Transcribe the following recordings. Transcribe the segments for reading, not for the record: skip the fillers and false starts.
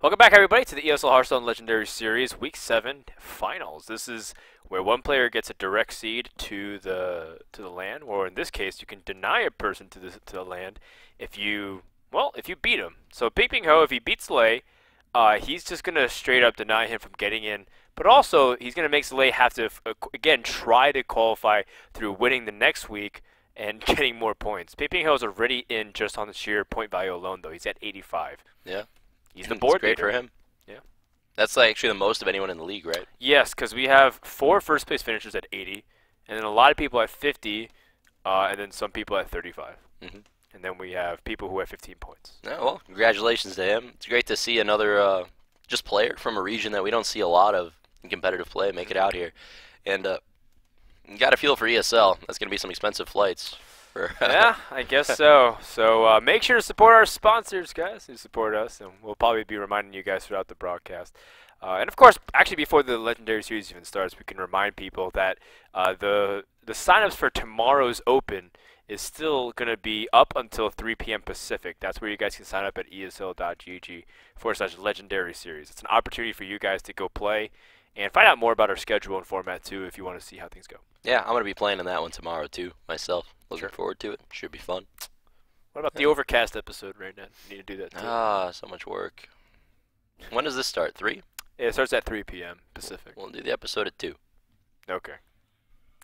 Welcome back, everybody, to the ESL Hearthstone Legendary Series Week 7 Finals. This is where one player gets a direct seed to the land, or in this case, you can deny a person to the land if you beat him. So PinpingHo, if he beats Zalae, he's just gonna straight up deny him from getting in. But also, he's gonna make Zalae have to again try to qualify through winning the next week and getting more points. PinpingHo is already in just on the sheer point value alone, though. He's at 85. Yeah. He's the board great leader. for him. Yeah. That's like actually the most of anyone in the league, right? Yes, because we have 4 first place finishers at 80, and then a lot of people at 50, and then some people at 35. Mm-hmm. And then we have people who have 15 points. Yeah, well, congratulations to him. It's great to see another just player from a region that we don't see a lot of in competitive play make it out here. And you got to feel for ESL. That's going to be some expensive flights. Yeah, I guess so. So make sure to support our sponsors, guys, who support us, and we'll probably be reminding you guys throughout the broadcast. And of course, actually before the Legendary Series even starts, we can remind people that the signups for tomorrow's Open is still going to be up until 3 p.m. Pacific. That's where you guys can sign up at esl.gg/Legendary Series. It's an opportunity for you guys to go play and find out more about our schedule and format, too, if you want to see how things go. Yeah, I'm going to be playing in that one tomorrow, too, myself. Looking forward to it. Should be fun. What about the Overcast episode right now? You need to do that, too. Ah, so much work. When does this start? 3? Yeah, it starts at 3 p.m. Pacific. We'll do the episode at 2. Okay.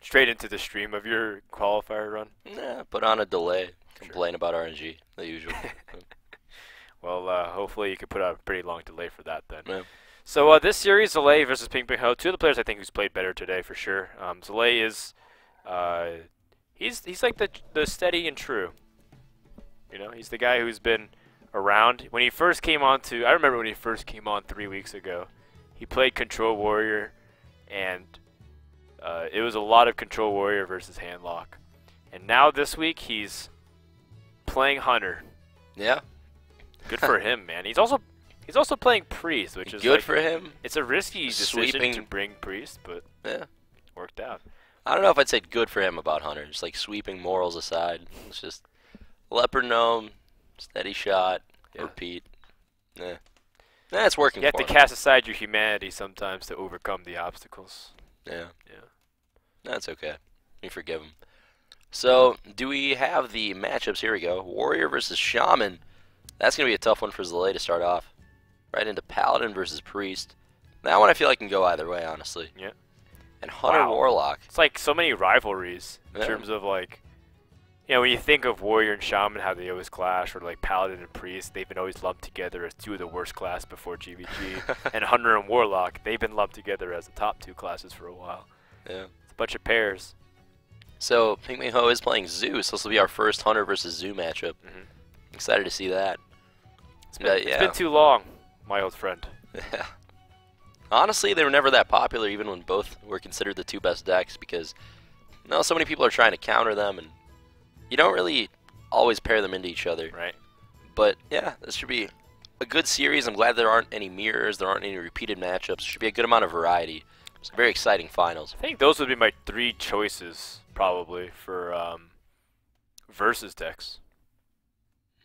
Straight into the stream of your qualifier run? Nah, put on a delay. Complain about RNG, the usual. Well, hopefully you can put out a pretty long delay for that then. Yeah. So this series, Zalae versus PinpingHo, 2 of the players I think who's played better today for sure. Zalae is, he's like the steady and true. You know, he's the guy who's been around. When he first came on I remember when he first came on 3 weeks ago, he played Control Warrior, and it was a lot of Control Warrior versus Handlock. And now this week he's playing Hunter. Yeah. Good for him, man. He's also playing Priest, which is good for him. It's a risky decision to bring Priest, but yeah, worked out. I don't know if I'd say good for him about Hunter. Just like sweeping morals aside, it's just Leopard Gnome, steady shot, repeat. Yeah, it's working. You have to cast aside your humanity sometimes to overcome the obstacles. Yeah. That's okay. We forgive him. So, do we have the matchups? Here we go. Warrior versus Shaman. That's going to be a tough one for Zalae to start off. Right into Paladin versus Priest. That one I feel like can go either way, honestly. Yeah. And Hunter Warlock. It's like so many rivalries in terms of like, you know, when you think of Warrior and Shaman, how they always clash, or like Paladin and Priest, they've been always lumped together as 2 of the worst class before GVG. And Hunter and Warlock, they've been lumped together as the top 2 classes for a while. Yeah. It's a bunch of pairs. So, PinpingHo is playing Zeus. This will be our first Hunter versus Zoo matchup. Excited to see that. It's been too long, my old friend. Yeah. Honestly, they were never that popular, even when both were considered the 2 best decks, because so many people are trying to counter them, and you don't really always pair them into each other. Right. But yeah, this should be a good series. I'm glad there aren't any mirrors, there aren't any repeated matchups. Should be a good amount of variety. It's very exciting finals. I think those would be my 3 choices probably for versus decks.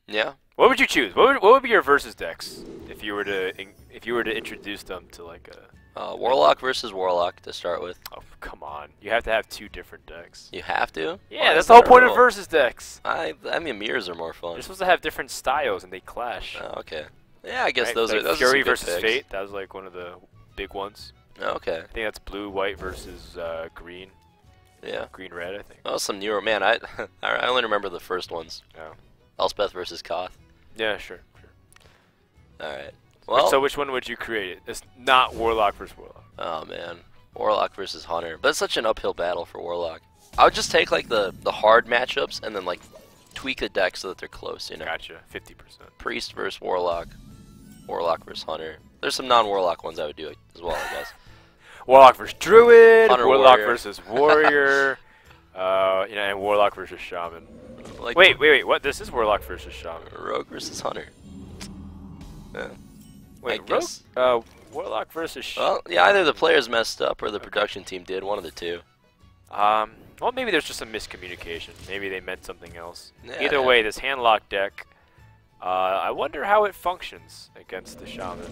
Yeah. What would you choose? What would be your versus decks if you were to introduce them to like a Warlock versus Warlock to start with. Oh, come on. You have to have 2 different decks. You have to? Yeah, that's the whole point of versus decks. I mean, mirrors are more fun. You're supposed to have different styles and they clash. Oh, okay. Yeah, I guess right? those like are Fury some good versus picks. Fate. That was like one of the big ones. Okay. I think that's blue, white versus green. Yeah. Green, red, I think. Oh, some newer. Man, I only remember the first ones. Oh. Elspeth versus Koth. Yeah, sure. Alright. Well, so which one would you create? It's not Warlock versus Warlock. Oh, man. Warlock versus Hunter. But it's such an uphill battle for Warlock. I would just take like the hard matchups and then like tweak the deck so that they're close, you know? Gotcha. 50%. Priest versus Warlock. Warlock versus Hunter. There's some non-Warlock ones I would do as well, I guess. Warlock versus Druid. Hunter Warlock Warrior. versus Warrior. And Warlock versus Shaman. Like Wait. What? This is Warlock versus Shaman. Rogue versus Hunter. Yeah. Wait, I guess. Warlock versus. Well, yeah, either the players messed up or the production team did. One of the 2. Well, maybe there's just some miscommunication. Maybe they meant something else. Yeah. Either way, this Handlock deck I wonder how it functions against the Shaman.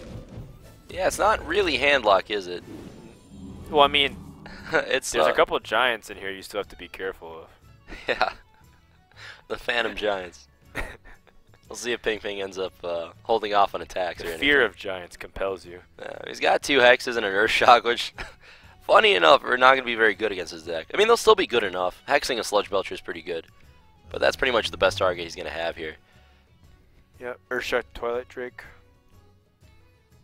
Yeah, it's not really handlock, is it? Well, I mean, It's there's a couple of giants in here you still have to be careful of. yeah, the Phantom Giants. We'll see if Ping ends up holding off on attacks. The or fear anything. of giants compels you. He's got 2 hexes and an Earth Shock, which, funny enough, are not going to be very good against his deck. I mean, they'll still be good enough. Hexing a Sludge Belcher is pretty good, but that's pretty much the best target he's going to have here. Yeah, Earthshock Twilight Drake.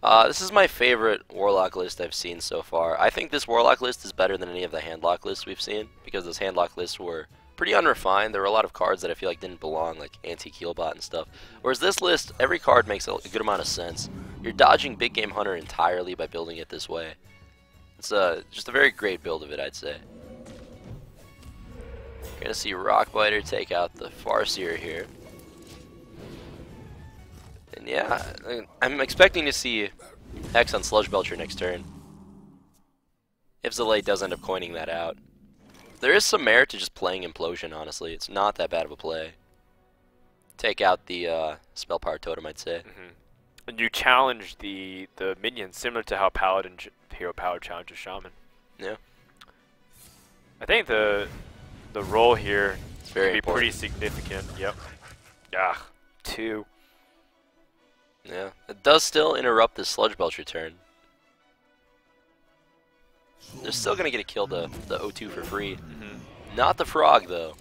This is my favorite Warlock list I've seen so far. I think this Warlock list is better than any of the Handlock lists we've seen, because those Handlock lists were pretty unrefined. There were a lot of cards that I feel like didn't belong, like Anti-Keelbot and stuff. Whereas this list, every card makes a good amount of sense. You're dodging Big Game Hunter entirely by building it this way. It's just a very great build of it, I'd say. You're going to see Rockbiter take out the Farseer here. And yeah, I'm expecting to see Hex on Sludge Belcher next turn. If Zalae does end up coining that out. There is some merit to just playing Implosion, honestly. It's not that bad of a play. Take out the Spell Power Totem, I'd say. And you challenge the minions, similar to how Paladin Hero Power challenges Shaman. Yeah. I think the role here It's very can be important. pretty significant. Yep. Yeah. 2. Yeah. It does still interrupt the Sludge Belcher turn. They're still going to get to kill the O2 for free. Not the Frog, though.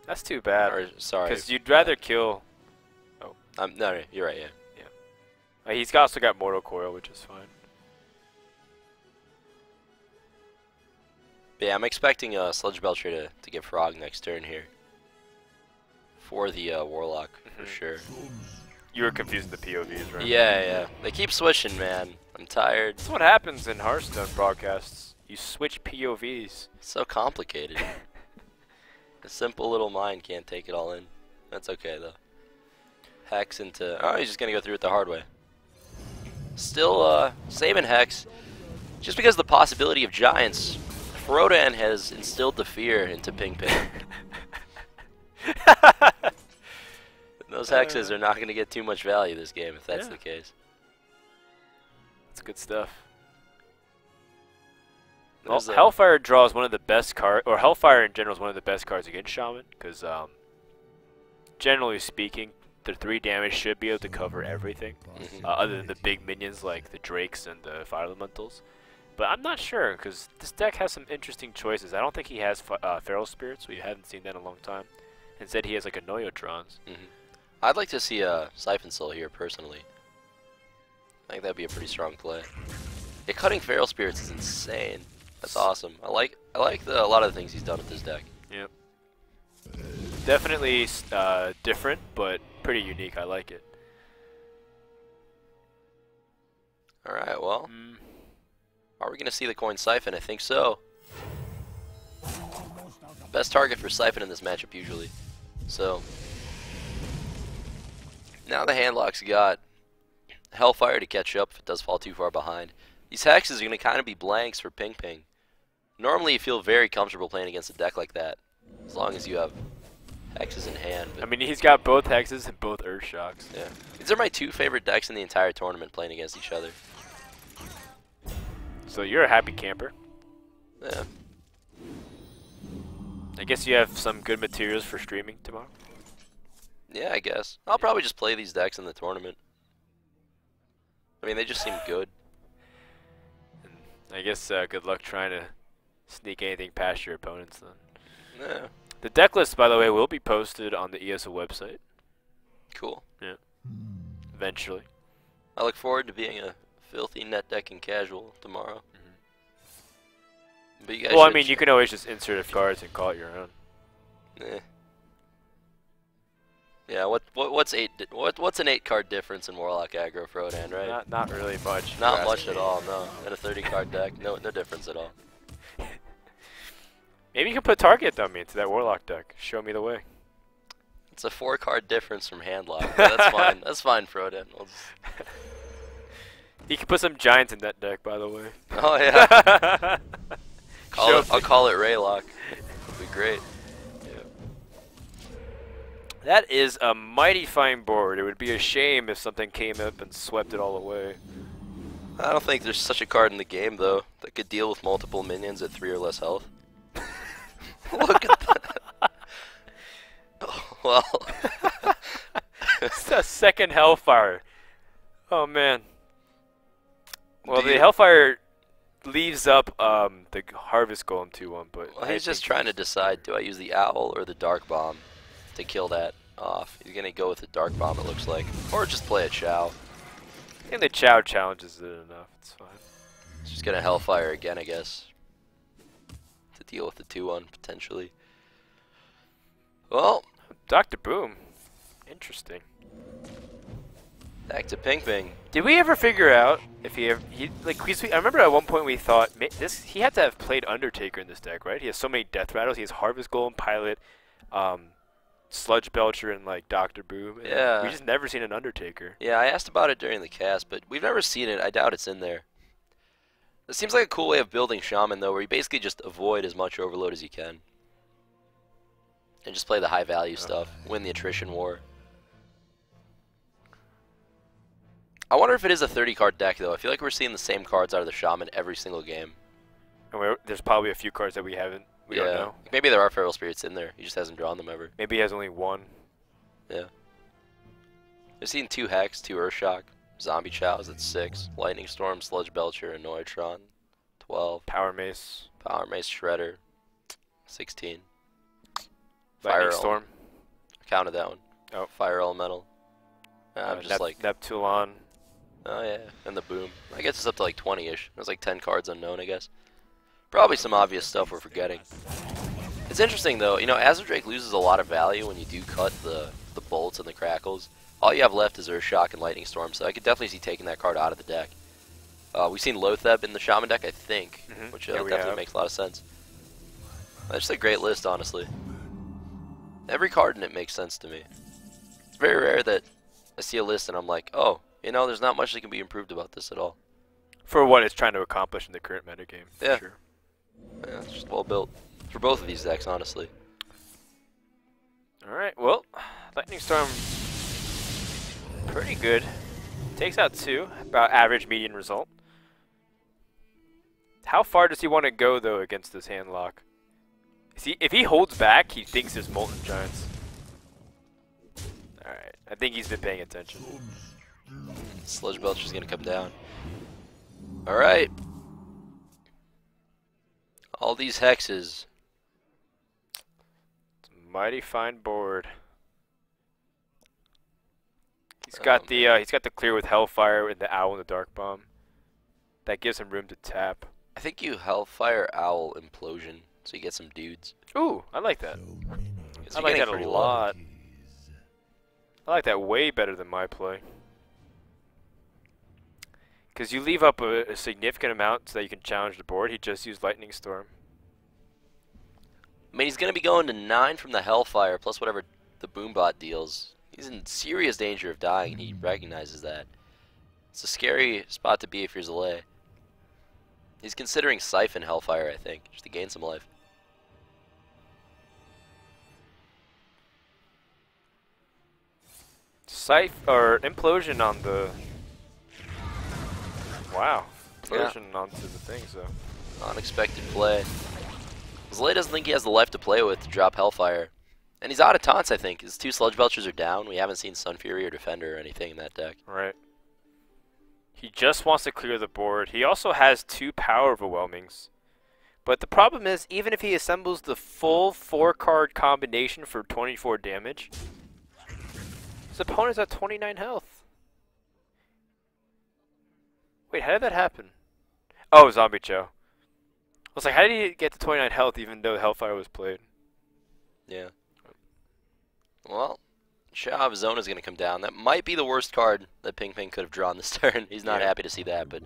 That's too bad. Or, sorry. Because you'd rather kill... No, you're right, yeah. He's also got Mortal Coil, which is fine. But yeah, I'm expecting Sludge Belcher to get Frog next turn here. For the Warlock, for sure. You were confused with the POVs, right? Yeah. They keep switching, man. I'm tired. That's what happens in Hearthstone broadcasts. You switch POVs. It's so complicated. A simple little mind can't take it all in. That's okay, though. Hex into... Oh, he's just going to go through it the hard way. Still, saving Hex. Just because of the possibility of giants, Frodan has instilled the fear into Ping. Those hexes are not going to get too much value this game if that's the case. That's good stuff. Well, Hellfire draws one of the best cards, or Hellfire in general is one of the best cards against Shaman, because generally speaking, the 3 damage should be able to cover everything, other than the big minions like the Drakes and the Fire Elementals. But I'm not sure, because this deck has some interesting choices. I don't think he has Feral Spirits. We haven't seen that in a long time. Instead, he has like a Noyotrons. I'd like to see a Siphon Soul here, personally. I think that'd be a pretty strong play. Yeah, cutting Feral Spirits is insane. That's awesome. I like a lot of the things he's done with this deck. Yep. Definitely different, but pretty unique. I like it. Alright, well. Are we going to see the coin Siphon? I think so. Best target for Siphon in this matchup, usually. So, now the Handlock's got Hellfire to catch up if it does fall too far behind. These hexes are going to kind of be blanks for Ping. Normally, you feel very comfortable playing against a deck like that, as long as you have hexes in hand. I mean, he's got both hexes and both Earthshocks. Yeah. These are my 2 favorite decks in the entire tournament playing against each other. So you're a happy camper. Yeah. I guess you have some good materials for streaming tomorrow. Yeah, I guess. I'll probably just play these decks in the tournament. I mean, they just seem good. And I guess good luck trying to sneak anything past your opponents then. Yeah. The deck list, by the way, will be posted on the ESL website. Cool. Yeah. Eventually. I look forward to being a filthy net decking casual tomorrow. But you guys Well, I should mean, you can always just insert a cards and call it your own. Yeah, what's an 8-card difference in Warlock aggro Frodan, right? Not really much. Not much at all, no. In a 30-card deck, no difference at all. Maybe you can put target dummy into that Warlock deck. Show me the way. It's a 4-card difference from Handlock. But that's fine. That's fine, Frodan. You can put some giants in that deck, by the way. Oh yeah. I'll call it Raylock. It'll be great. That is a mighty fine board. It would be a shame if something came up and swept it all away. I don't think there's such a card in the game, though, that could deal with multiple minions at 3 or less health. Look at that. Oh, well. It's a second Hellfire. Oh, man. Well, the Hellfire leaves up the Harvest Golem 2-1, but... Well, he's just trying to decide, do I use the Owl or the Dark Bomb to kill that off? He's going to go with the Dark Bomb, it looks like. Or just play a Chow. I think the Chow challenges it enough. It's fine. He's just going to Hellfire again, I guess. To deal with the 2-1, potentially. Well... Dr. Boom. Interesting. Back to Ping. Did we ever figure out if he like? I remember at one point we thought he had to have played Undertaker in this deck, right? He has so many Death Rattles. He has Harvest Golem, Pilot, Sludge Belcher, and like Dr. Boom. And yeah. we just never seen an Undertaker. Yeah, I asked about it during the cast, but we've never seen it. I doubt it's in there. It seems like a cool way of building Shaman, though, where you basically just avoid as much overload as you can. And just play the high value stuff. Win the attrition war. I wonder if it is a 30-card deck, though. I feel like we're seeing the same cards out of the Shaman every single game. And there's probably a few cards that we don't know. Maybe there are Feral Spirits in there. He just hasn't drawn them ever. Maybe he has only one. Yeah. I've seen 2 Hex, 2 Earthshock, Zombie Chows at 6, Lightning Storm, Sludge Belcher, and Noitron, 12. Power Mace. Power Mace Shredder, 16. Lightning Storm. I counted that one. Oh. Fire Elemental. I'm just like... Neptulon. Oh yeah, and the Boom. I guess it's up to like 20-ish. There's like 10 cards unknown, I guess. Probably some obvious stuff we're forgetting. It's interesting though, you know, Azure Drake loses a lot of value when you do cut the bolts and the crackles. All you have left is Earthshock and Lightning Storm, so I could definitely see taking that card out of the deck. We've seen Lotheb in the Shaman deck, I think, which definitely makes a lot of sense. That's just a great list, honestly. Every card in it makes sense to me. It's very rare that I see a list and I'm like, oh, you know, there's not much that can be improved about this at all. For what it's trying to accomplish in the current metagame. Yeah. Sure. Yeah, it's just well built. For both of these decks, honestly. Alright, well, Lightning Storm, pretty good. Takes out 2, about average median result. How far does he want to go, though, against this hand lock? If he holds back, he thinks there's Molten Giants. Alright, I think he's been paying attention. Sludge Belcher's gonna come down. Alright. All these hexes. It's a mighty fine board. He's got the clear with Hellfire and the Owl and the Dark Bomb. That gives him room to tap. I think you Hellfire Owl Implosion, so you get some dudes. Ooh, I like that. So I like that a lot. I like that way better than my play. Because you leave up a significant amount so that you can challenge the board. He just used Lightning Storm. I mean, he's going to be going to 9 from the Hellfire, plus whatever the Boombot deals. He's in serious danger of dying, and he recognizes that. It's a scary spot to be if you're Zalae. He's considering Siphon Hellfire, I think, just to gain some life. Or Implosion on the... Wow. Implosion onto the things, though. Unexpected play. Zalae doesn't think he has the life to play with to drop Hellfire. And he's out of taunts, I think. His 2 Sludge Belchers are down. We haven't seen Sun Fury or Defender or anything in that deck. Right. He just wants to clear the board. He also has 2 Power Overwhelmings. But the problem is, even if he assembles the full 4-card combination for 24 damage, his opponent's at 29 health. Wait, how did that happen? Oh, Zombie Chow. I was like, how did he get to 29 health even though Hellfire was played? Yeah. Well, Chow of his own is going to come down. That might be the worst card that Ping could have drawn this turn. He's not happy to see that, but...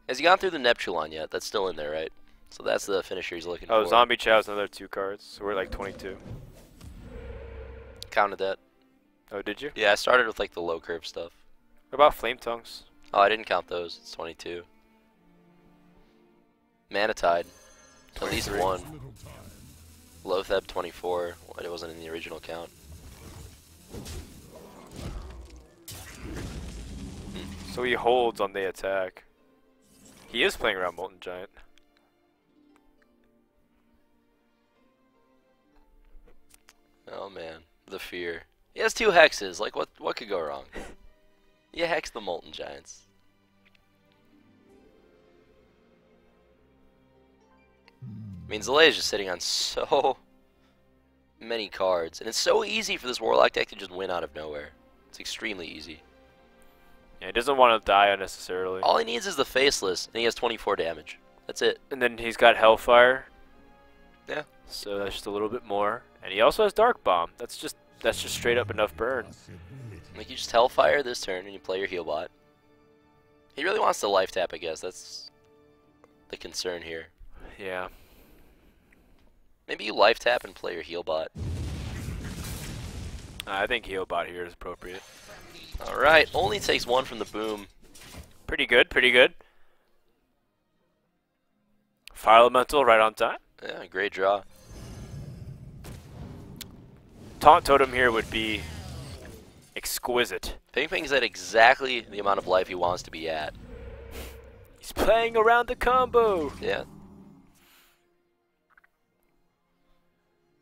Has he gone through the Neptulon yet? That's still in there, right? So that's the finisher he's looking for. Oh, Zombie Chow's another 2 cards, so we're at like 22. Counted that. Oh, did you? Yeah, I started with like the low curve stuff. What about Flame Tongues? Oh, I didn't count those. It's 22. Manatide. At least 1. Lotheb 24. It wasn't in the original count. So he holds on the attack. He is playing around Molten Giant. Oh man, the fear. He has 2 hexes. Like what could go wrong? You hex the Molten Giants. I mean, Zalae is just sitting on so many cards, and it's so easy for this Warlock deck to just win out of nowhere. It's extremely easy. Yeah, he doesn't want to die unnecessarily. All he needs is the Faceless, and he has 24 damage. That's it. And then he's got Hellfire. Yeah. So that's just a little bit more. And he also has Dark Bomb. That's just straight up enough burn. Like, you just Hellfire this turn, and you play your heal bot. He really wants to life tap, I guess. That's the concern here. Yeah. Maybe you life tap and play your heal bot. I think Healbot here is appropriate. Alright, only takes 1 from the boom. Pretty good, pretty good. Fire Elemental right on time. Yeah, great draw. Taunt Totem here would be exquisite. PinpingHo's at exactly the amount of life he wants to be at. He's playing around the combo. Yeah.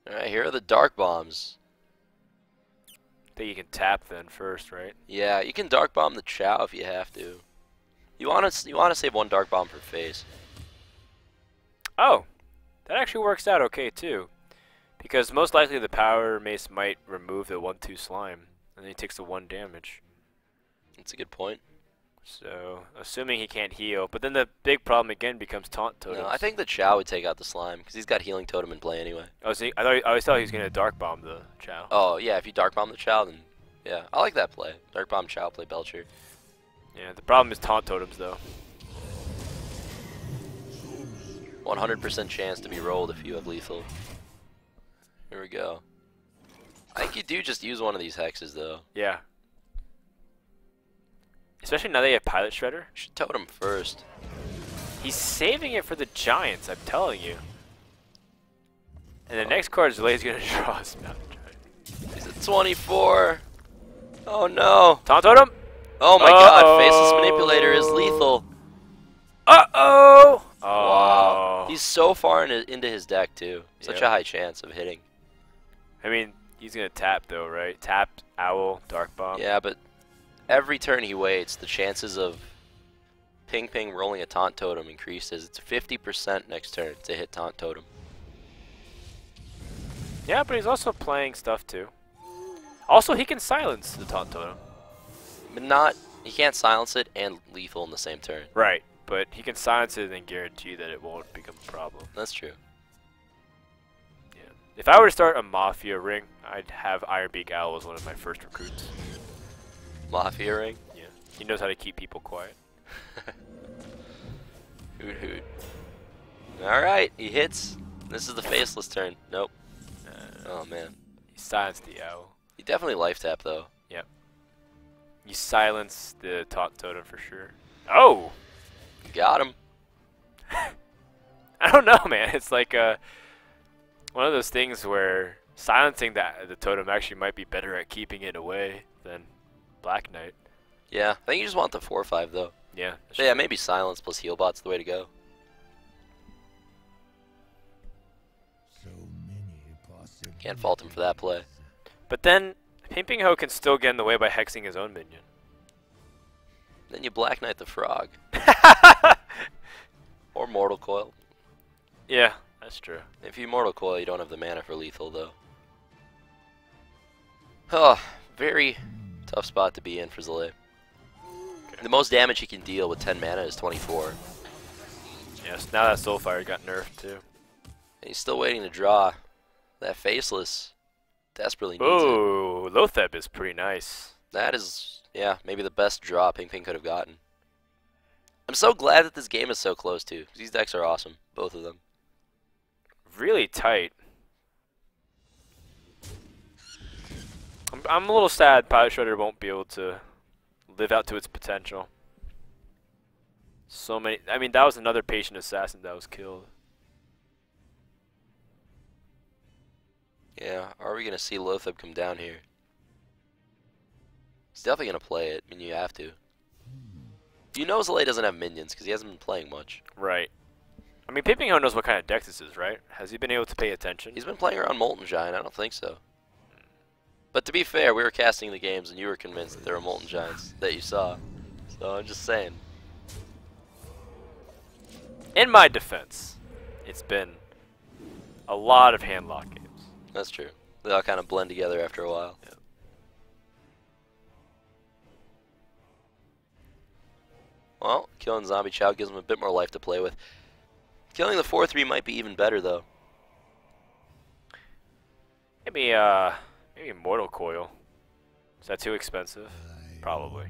Alright, here are the Dark Bombs. I think you can tap then first, right? Yeah, you can Dark Bomb the Chow if you have to. You want to save 1 Dark Bomb per phase. Oh, that actually works out okay too. Because most likely the Power Mace might remove the 1/2 slime. And then he takes the 1 damage. That's a good point. So, assuming he can't heal. But then the big problem again becomes Taunt Totems. No, I think the Chow would take out the slime, because he's got Healing Totem in play anyway. Oh, so I always thought he was going to Dark Bomb the Chow. Oh, yeah, if you Dark Bomb the Chow, then yeah. I like that play. Dark Bomb Chow, play Belcher. Yeah, the problem is Taunt Totems though. 100% chance to be rolled if you have lethal. Here we go. I think you do just use one of these hexes though. Yeah. Especially now they have Pilot Shredder. You should Totem first. He's saving it for the Giants, I'm telling you. And the next card, Zalae's going to draw a Mountain Giant. He's at 24. Oh no. Taunt Totem? Oh my god, Faceless Manipulator is lethal. Uh-oh! Oh. Wow. He's so far into his deck too. Such a high chance of hitting. I mean, he's going to tap though, right? Tap, Owl, Dark Bomb. Yeah, but every turn he waits, the chances of Ping rolling a Taunt Totem increases. It's 50% next turn to hit Taunt Totem. Yeah, but he's also playing stuff too. Also, he can silence the Taunt Totem. But he can't silence it and lethal in the same turn. Right, but he can silence it and guarantee that it won't become a problem. That's true. Yeah. If I were to start a Mafia ring, I'd have Ironbeak Owl as one of my first recruits. Mafia ring? Yeah. He knows how to keep people quiet. Hoot hoot. Alright, he hits. This is the Faceless turn. Nope. Oh man. He silenced the Owl. He definitely life tap though. Yep. You silence the Taunt Totem for sure. Oh! Got him. I don't know, man. It's like one of those things where silencing the totem actually might be better at keeping it away than Black Knight. Yeah, I think you just want the 4/5 though. Yeah. So yeah, maybe silence plus heal bot's the way to go. Can't fault him for that play. But then PinpingHo can still get in the way by hexing his own minion. Then you Black Knight the Frog. Or Mortal Coil. Yeah, that's true. If you Mortal Coil, you don't have the mana for lethal though. Oh, very tough spot to be in for Zalae. Okay. The most damage he can deal with 10 mana is 24. Yes, now that Soulfire got nerfed too. And he's still waiting to draw. That Faceless desperately needs Ooh, Lotheb is pretty nice. That is, yeah, maybe the best draw Ping could have gotten. I'm so glad that this game is so close too, because these decks are awesome, both of them. Really tight. I'm a little sad Pilot Shredder won't be able to live out to its potential. So many, I mean, that was another patient assassin that was killed. Yeah, are we going to see Lotheb come down here? He's definitely going to play it. I mean, you have to. You know Zalae doesn't have minions because he hasn't been playing much. Right. I mean, PinpingHo knows what kind of deck this is, right? Has he been able to pay attention? He's been playing around Molten Giant. I don't think so. But to be fair, we were casting the games and you were convinced that there were Molten Giants that you saw. So I'm just saying. In my defense, it's been a lot of handlock games. That's true. They all kind of blend together after a while. Yeah. Well, killing Zombie Chow gives him a bit more life to play with. Killing the 4-3 might be even better, though. Maybe Immortal Coil. Is that too expensive? Probably.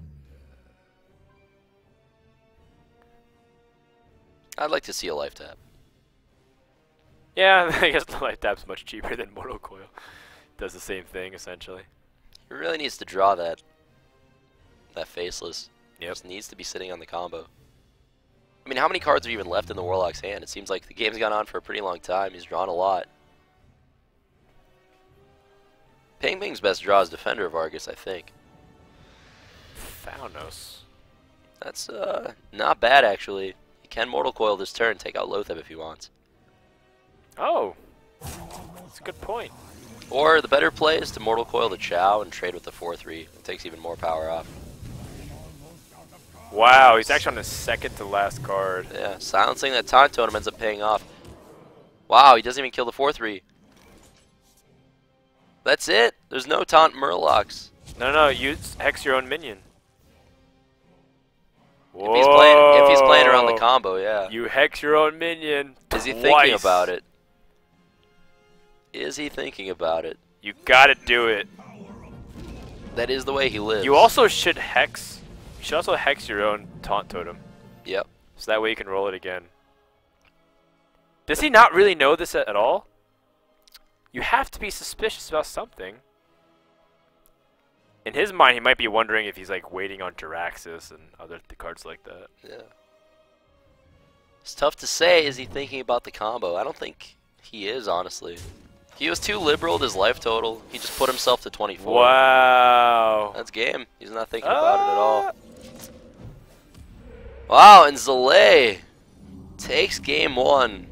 I'd like to see a life tap. Yeah, I guess the life tap's much cheaper than Mortal Coil. Does the same thing, essentially. He really needs to draw that Faceless. Yep. Just needs to be sitting on the combo. I mean, how many cards are even left in the Warlock's hand? It seems like the game's gone on for a pretty long time. He's drawn a lot. PinpingHo's best draw is Defender of Argus, I think. Thanos. That's not bad, actually. He can Mortal Coil this turn, take out Lotheb if he wants. Oh, that's a good point. Or the better play is to Mortal Coil the Chow and trade with the 4-3. It takes even more power off. Wow, he's actually on his second to last card. Yeah, silencing that Taunt Totem ends up paying off. Wow, he doesn't even kill the 4-3. That's it. There's no Taunt Murlocs. No, use Hex your own minion. If he's playing around the combo, yeah. You Hex your own minion. Is he twice. thinking about it? Is he thinking about it? You gotta do it. That is the way he lives. You also should Hex. You should also Hex your own Taunt Totem. Yep. So that way you can roll it again. Does he not really know this at all? You have to be suspicious about something. In his mind, he might be wondering if he's like waiting on Jiraxis and other cards like that. Yeah. It's tough to say. Is he thinking about the combo? I don't think he is, honestly. If he was too liberal with his life total, he just put himself to 24. Wow. That's game. He's not thinking about it at all. Wow, and Zalae takes game 1.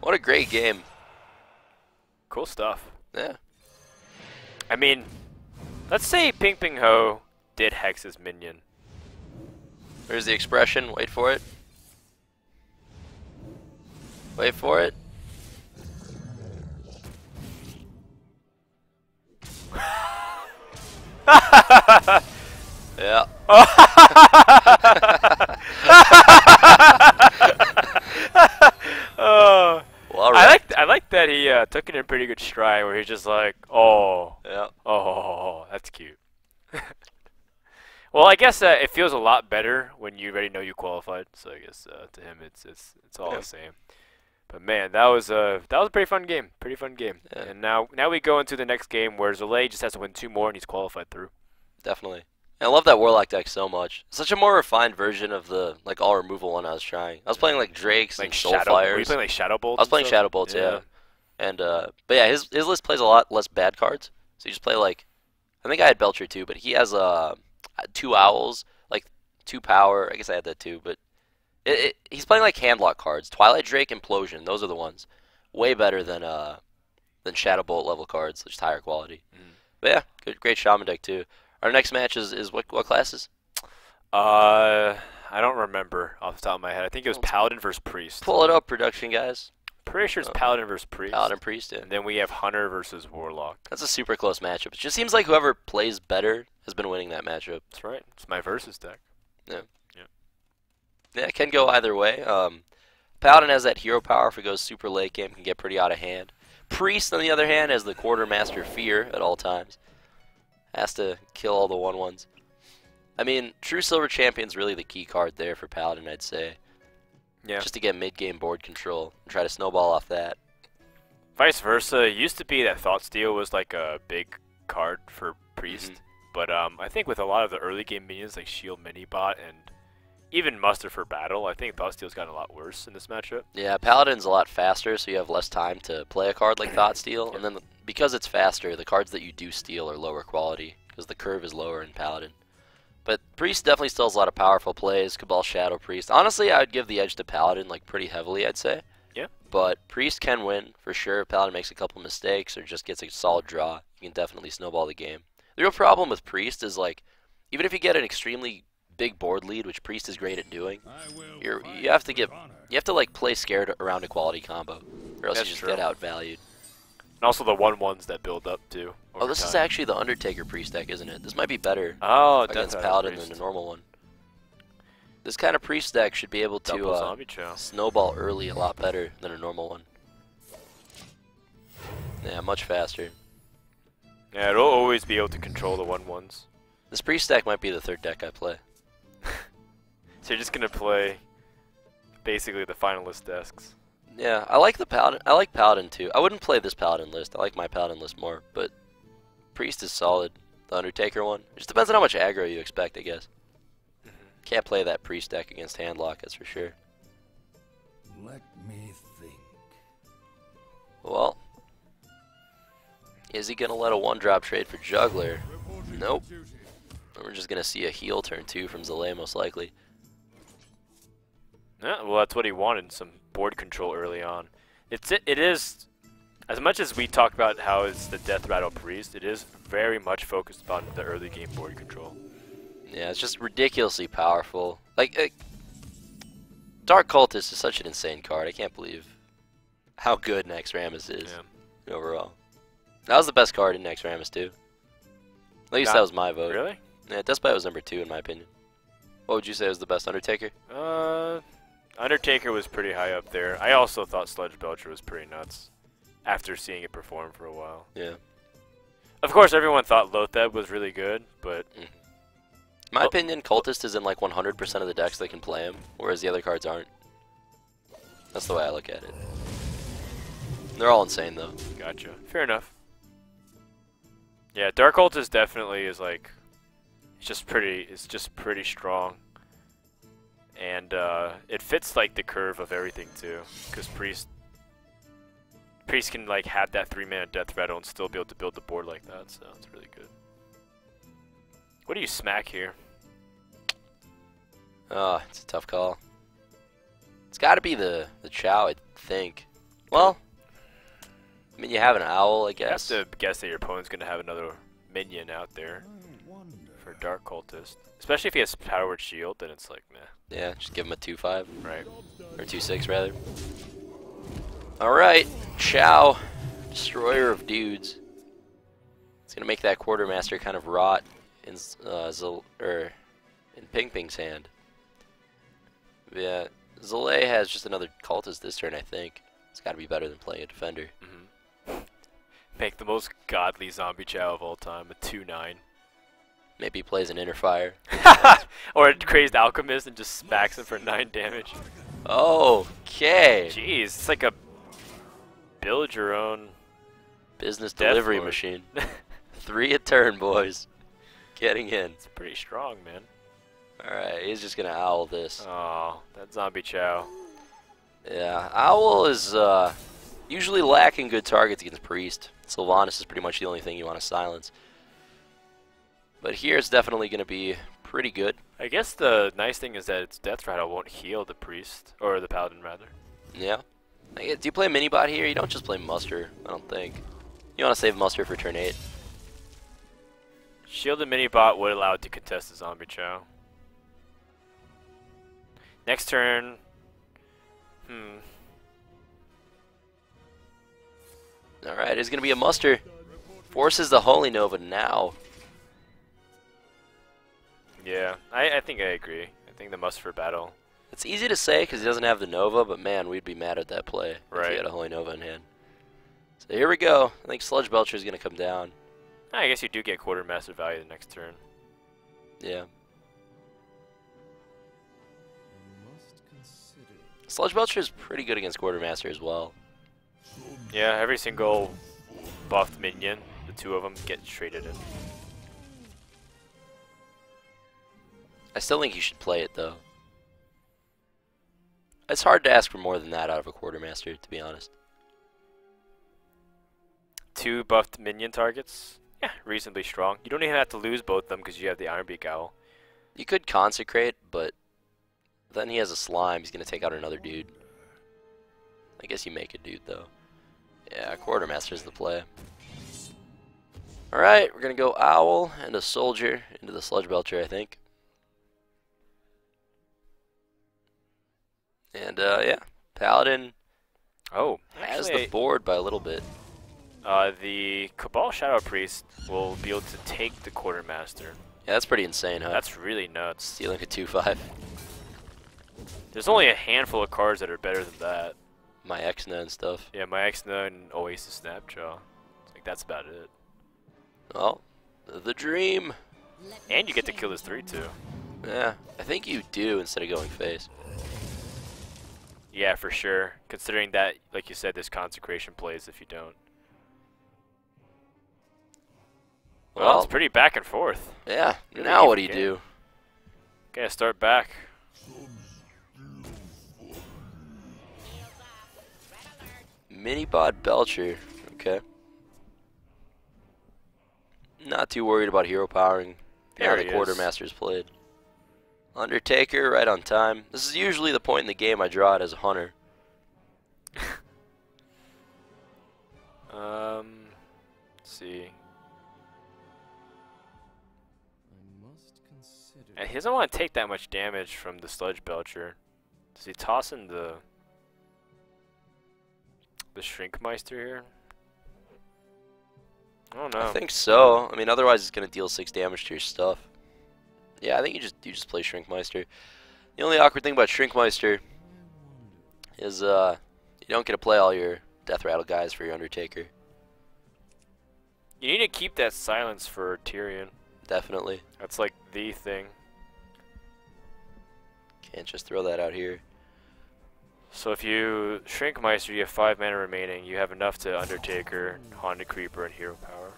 What a great game. Cool stuff. Yeah. I mean, let's say PinpingHo did Hex his minion. There's the expression. Wait for it. Wait for it. Yeah. Well, I like that he took it in pretty good stride, where he's just like, oh, yeah. oh, that's cute. Well, I guess it feels a lot better when you already know you qualified. So I guess to him, it's all the same. But man, that was a pretty fun game. Pretty fun game. Yeah. And now we go into the next game where Zalae just has to win 2 more and he's qualified through. Definitely. And I love that Warlock deck so much. Such a more refined version of the all removal one I was trying. I was playing like Drakes and Soulfires. Were you playing like Shadow Bolts? I was playing Shadow Bolts, yeah. And but yeah, his list plays a lot less bad cards. So you just play like, I think I had Belcher too, but he has 2 Owls, like 2 power. I guess I had that too, but he's playing like handlock cards. Twilight Drake, Implosion, those are the ones. Way better than Shadow Bolt level cards, just higher quality. But yeah, great Shaman deck too. Our next match is what classes? I don't remember off the top of my head. I think it was Paladin versus Priest. Pull it up, production guys. Pretty sure it's Paladin versus Priest. Paladin Priest, yeah. And then we have Hunter versus Warlock. That's a super close matchup. It just seems like whoever plays better has been winning that matchup. That's right. It's my versus deck. Yeah. Yeah, it can go either way. Paladin has that hero power if it goes super late game, can get pretty out of hand. Priest, on the other hand, has the Quartermaster Fear at all times. Has to kill all the 1/1s. I mean, True Silver Champion's really the key card there for Paladin, I'd say. Yeah. Just to get mid-game board control and try to snowball off that. Vice versa, it used to be that Thoughtsteal was like a big card for Priest. But I think with a lot of the early game minions like Shield Minibot and even Muster for Battle, I think Thoughtsteal's gotten a lot worse in this matchup. Yeah, Paladin's a lot faster, so you have less time to play a card like Thoughtsteal. And then because it's faster, the cards that you do steal are lower quality, because the curve is lower in Paladin. But Priest definitely still has a lot of powerful plays. Cabal Shadow Priest. Honestly, I would give the edge to Paladin like pretty heavily, I'd say. Yeah. But Priest can win for sure. If Paladin makes a couple mistakes or just gets a solid draw, you can definitely snowball the game. The real problem with Priest is like, even if you get an extremely big board lead, which Priest is great at doing, you have to like play scared around a quality combo, or else That's you just true. get outvalued. And also the 1/1s that build up too. Oh, this is actually the Undertaker Priest deck, isn't it? This might be better against Death Paladin Priest. than a normal one. This kind of Priest deck should be able Double to zombie chow. snowball early a lot better than a normal one. Yeah, much faster. Yeah, it'll always be able to control the 1/1s. This Priest deck might be the third deck I play. So you're just gonna play basically the finalist decks. Yeah, I like the Paladin. I like Paladin too. I wouldn't play this Paladin list. I like my Paladin list more, but Priest is solid. The Undertaker one. It just depends on how much aggro you expect, I guess. Can't play that Priest deck against Handlock, that's for sure. Let me think. Well, is he gonna let a 1-drop trade for Juggler? Nope. We're just gonna see a heal turn 2 from Zalae most likely. Yeah, well, that's what he wanted, some board control early on. It is, as much as we talk about how it's the Death Rattle Priest, it is very much focused on the early game board control. Yeah, it's just ridiculously powerful. Like, Dark Cultist is such an insane card. I can't believe how good Nex Rammus is overall. That was the best card in Nex Rammus too. At least that was my vote. Really? Yeah, Deathbite was number 2 in my opinion. What would you say was the best Undertaker? Undertaker was pretty high up there. I also thought Sludge Belcher was pretty nuts after seeing it perform for a while. Yeah. Of course, everyone thought Lotheb was really good, but... In my opinion, Cultist is in like 100% of the decks that can play him, whereas the other cards aren't. That's the way I look at it. They're all insane though. Gotcha. Fair enough. Yeah, Dark Cultist definitely is like... It's just pretty strong. And it fits like the curve of everything too, because Priest can like have that 3-mana Death Rattle and still be able to build the board like that, so it's really good. What do you smack here? Oh, it's a tough call. It's got to be the Chow, I think. Well, I mean, you have an Owl, I guess. You have to guess that your opponent's going to have another minion out there for Dark Cultist. Especially if he has Powered Shield, then it's like, meh. Yeah, just give him a 2/5. Right. Or 2/6, rather. Alright, Chow, Destroyer of Dudes. It's going to make that Quartermaster kind of rot in PinpingHo's hand. Yeah, Zalae has just another Cultist this turn, I think. It's got to be better than playing a Defender. Make the most godly zombie chow of all time, a 2/9. Maybe he plays an Inner Fire. Or a Crazed Alchemist and just smacks him for 9 damage. Okay. Jeez, it's like a build your own Business Death delivery Lord. machine. 3 a turn, boys. Getting in. It's pretty strong, man. Alright, he's just going to Owl this. Oh, that zombie chow. Yeah, Owl is usually lacking good targets against Priest. Sylvanas is pretty much the only thing you want to silence. But here it's definitely going to be pretty good. I guess the nice thing is that its Death Rattle won't heal the Priest, or the Paladin rather. Yeah. Do you play Minibot here? You don't just play Muster, I don't think. You want to save Muster for turn 8. Shielded Minibot would allow it to contest the zombie chow. Next turn... Alright, it's going to be a Muster. Forces the Holy Nova now. Yeah, I think I agree. I think the must for battle. It's easy to say because he doesn't have the Nova, but man, we'd be mad at that play if Right. he had a Holy Nova in hand. So here we go. I think Sludge Belcher is going to come down. I guess you do get Quartermaster value the next turn. Yeah. Sludge Belcher is pretty good against Quartermaster as well. Yeah, every single buffed minion, the 2 of them get traded in. I still think you should play it though. It's hard to ask for more than that out of a Quartermaster, to be honest. 2 buffed minion targets. Yeah, reasonably strong. You don't even have to lose both of them because you have the Ironbeak Owl. You could consecrate, but then he has a slime. He's gonna take out another dude. I guess you make a dude though. Yeah, Quartermaster's the play. Alright, we're gonna go Owl and a Soldier into the Sludge Belcher, I think. And yeah, Paladin Oh, has actually, the board by a little bit. the Cabal Shadow Priest will be able to take the Quartermaster. Yeah, that's pretty insane, huh? That's really nuts. Stealing a 2/5. There's only a handful of cards that are better than that. My Exna and stuff. Yeah, my Exna and Oasis Snapjaw. It's like, that's about it. Well, the dream. And you get to kill this 3/2. Yeah, I think you do instead of going face. Yeah, for sure. Considering that, like you said, this consecration plays if you don't. Well, it's pretty back and forth. Yeah, Really now what do you even do? Okay, start back. Minibot Belcher. Okay. Not too worried about hero powering. There Now the he is. Quartermaster's played. Undertaker, right on time. This is usually the point in the game I draw it as a hunter. Let's see. And he doesn't want to take that much damage from the Sludge Belcher. Does he toss in the Shrinkmeister here? I don't know. I think so. I mean, otherwise it's gonna deal 6 damage to your stuff. Yeah, I think you just play Shrinkmeister. The only awkward thing about Shrinkmeister is you don't get to play all your Death Rattle guys for your Undertaker. You need to keep that silence for Tyrion. Definitely. That's like the thing. Can't just throw that out here. So if you Shrinkmeister, you have 5 mana remaining. You have enough to Undertaker, Haunted Creeper, and Hero Power.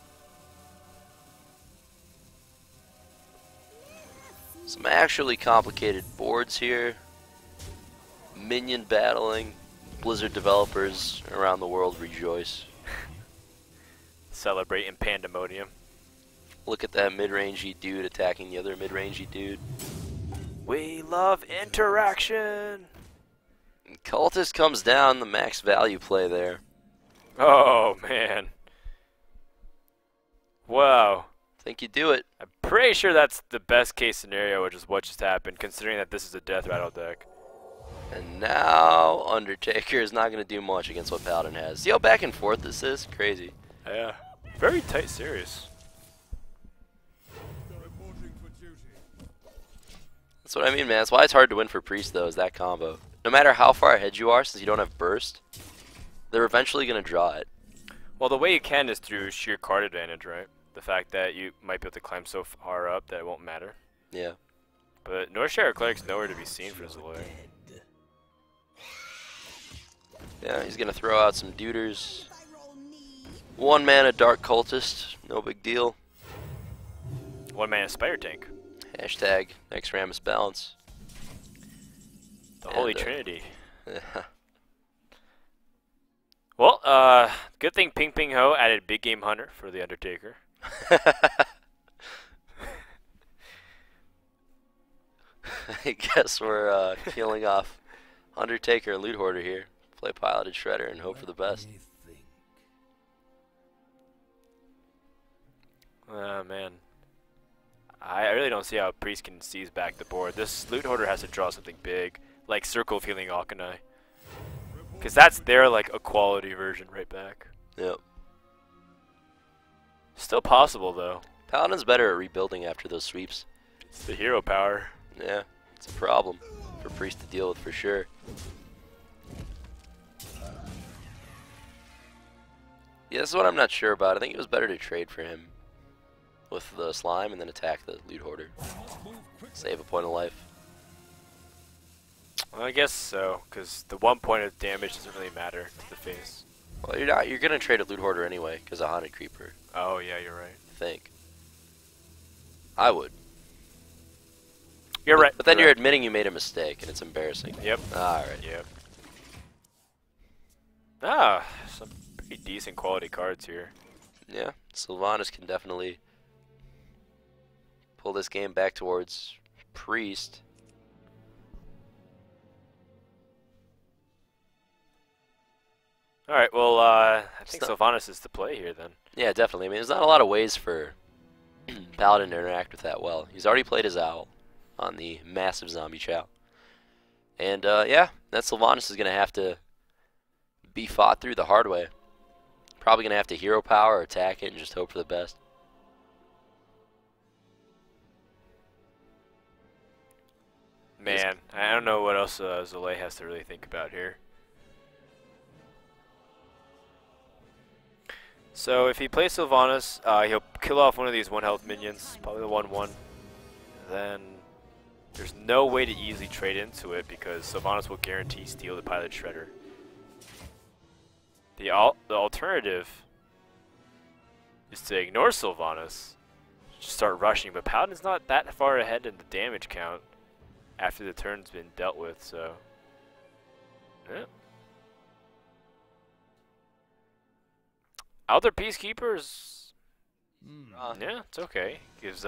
Some actually complicated boards here. Minion battling. Blizzard developers around the world rejoice. Celebrate in pandemonium. Look at that mid-rangey dude attacking the other mid-rangey dude. We love interaction. And Cultist comes down, the max value play there. Oh man. Wow. Think you do it. I'm pretty sure that's the best case scenario, which is what just happened, considering that this is a Death Rattle deck. And now Undertaker is not going to do much against what Paladin has. See how back and forth this is? Crazy. Yeah. Very tight series. That's what I mean, man. That's why it's hard to win for Priest, though, is that combo. No matter how far ahead you are, since you don't have Burst, they're eventually going to draw it. Well, the way you can is through sheer card advantage, right? The fact that you might be able to climb so far up that it won't matter. Yeah. But Northshire Cleric's nowhere to be seen for Zalae. Yeah, he's going to throw out some duders. 1 mana Dark Cultist. No big deal. 1 mana Spider Tank. Hashtag X Ramus Balance. The Holy And, Trinity. Yeah. Well, good thing PinpingHo added Big Game Hunter for the Undertaker. I guess we're killing off Undertaker and Loot Hoarder here. Play Piloted Shredder and hope for the best. Let me think. Oh, man. I really don't see how Priest can seize back the board. This Loot Hoarder has to draw something big, like Circle of Healing Alkani. Because that's their, like, equality version right back. Yep. Still possible, though. Paladin's better at rebuilding after those sweeps. It's the hero power. Yeah, it's a problem for Priest to deal with for sure. Yeah, this is what I'm not sure about. I think it was better to trade for him with the slime and then attack the Loot Hoarder. Save a point of life. Well, I guess so, because the 1 point of damage doesn't really matter to the face. Well, you're gonna trade a Loot Hoarder anyway, because of Haunted Creeper, Oh, yeah, you're right. I think. I would. You're right. But then you're right. admitting you made a mistake, and it's embarrassing. Yep. Alright. Yep. Ah, some pretty decent quality cards here. Yeah, Sylvanas can definitely pull this game back towards Priest. All right. Well, I think So- Sylvanas is the play here then. Yeah, definitely. I mean, there's not a lot of ways for Paladin to interact with that well. He's already played his Owl on the massive zombie chow. And, yeah, that Sylvanas is going to have to be fought through the hard way. Probably going to have to hero power or attack it and just hope for the best. Man, I don't know what else Zalae has to really think about here. So if he plays Sylvanas, he'll kill off one of these 1-health minions, probably the 1/1. Then there's no way to easily trade into it because Sylvanas will guarantee steal the Pilot Shredder. The alternative is to ignore Sylvanas, just start rushing, but Paladin's not that far ahead in the damage count after the turn's been dealt with, so yeah. Other Peacekeepers, yeah, it's okay. Gives